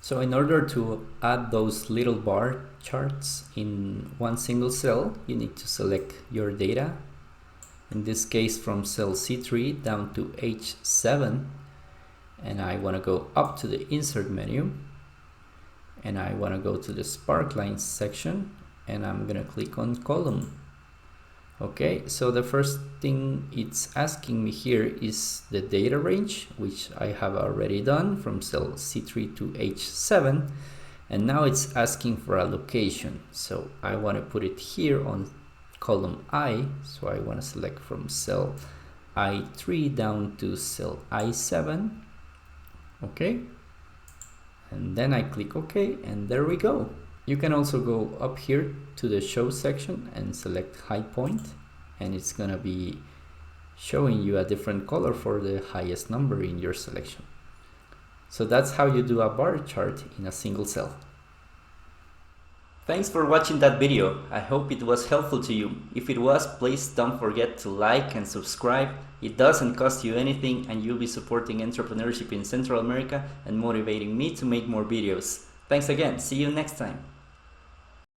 So in order to add those little bar charts in one single cell, you need to select your data. In this case, from cell C3 down to H7, and I want to go up to the insert menu, and I want to go to the sparkline section, and I'm going to click on column. Okay, so the first thing it's asking me here is the data range, which I have already done from cell C3 to H7, and now it's asking for a location. So I want to put it here on column I, so I want to select from cell I3 down to cell I7. Okay, and then I click OK, and there we go. You can also go up here to the show section and select high point, and it's gonna be showing you a different color for the highest number in your selection. So that's how you do a bar chart in a single cell. Thanks for watching that video. I hope it was helpful to you. If it was, please don't forget to like and subscribe. It doesn't cost you anything, and you'll be supporting entrepreneurship in Central America and motivating me to make more videos. Thanks again. See you next time.